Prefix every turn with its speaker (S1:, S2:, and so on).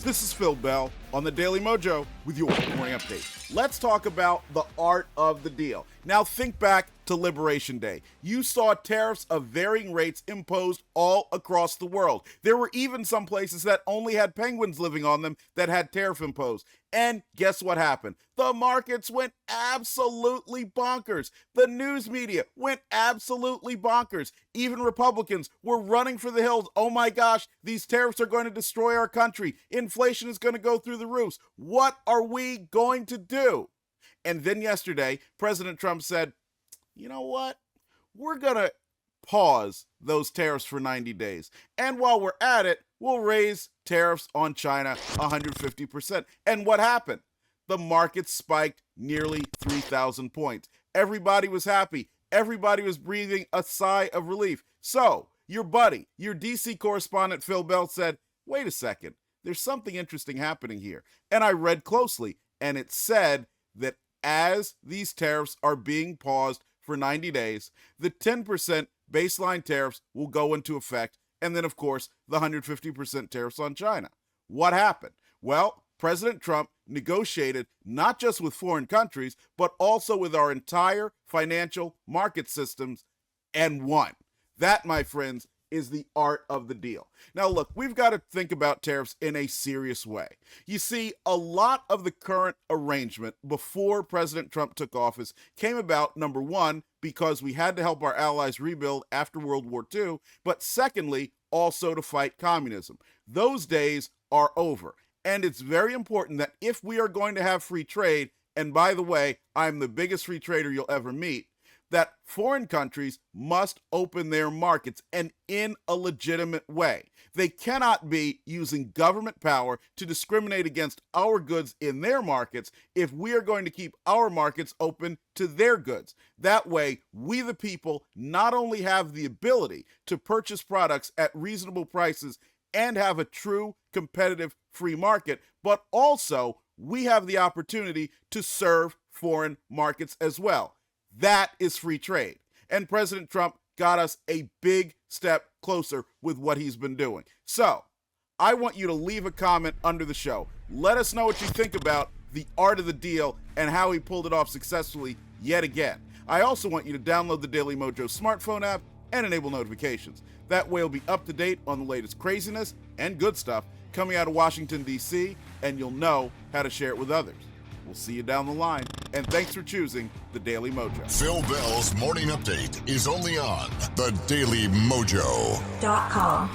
S1: This is Phil Bell on the Daily Mojo with your morning update. Let's talk about the art of the deal. Now think back to Liberation Day. You saw tariffs of varying rates imposed all across the world. There were even some places that only had penguins living on them that had tariff imposed. And guess what happened? The markets went absolutely bonkers. The news media went absolutely bonkers. Even Republicans were running for the hills. Oh my gosh, these tariffs are going to destroy our country. Inflation is going to go through the roofs. What are we going to do? And then yesterday, President Trump said, you know what? We're going to pause those tariffs for 90 days. And while we're at it, we'll raise tariffs on China 150%. And what happened? The market spiked nearly 3,000 points. Everybody was happy. Everybody was breathing a sigh of relief. So, your buddy, your DC correspondent Phil Bell said, wait a second, there's something interesting happening here. And I read closely, and it said that as these tariffs are being paused for 90 days, the 10% baseline tariffs will go into effect, and then, of course, the 150% tariffs on China. What happened? Well, President Trump negotiated not just with foreign countries, but also with our entire financial market systems and won. That, my friends, is the art of the deal. Now, look, we've got to think about tariffs in a serious way. You see, a lot of the current arrangement before President Trump took office came about, number one, because we had to help our allies rebuild after World War II, but secondly, also to fight communism. Those days are over. And it's very important that if we are going to have free trade, and by the way, I'm the biggest free trader you'll ever meet, that foreign countries must open their markets and in a legitimate way. They cannot be using government power to discriminate against our goods in their markets if we are going to keep our markets open to their goods. That way, we the people not only have the ability to purchase products at reasonable prices and have a true competitive free market, but also we have the opportunity to serve foreign markets as well. That is free trade. And President Trump got us a big step closer with what he's been doing. So, I want you to leave a comment under the show. Let us know what you think about the art of the deal and how he pulled it off successfully yet again. I also want you to download the Daily Mojo smartphone app and enable notifications. That way you'll be up to date on the latest craziness and good stuff coming out of Washington, D.C., and you'll know how to share it with others. We'll see you down the line, and thanks for choosing the Daily Mojo.
S2: Phil Bell's Morning Update is only on the Daily Mojo.com.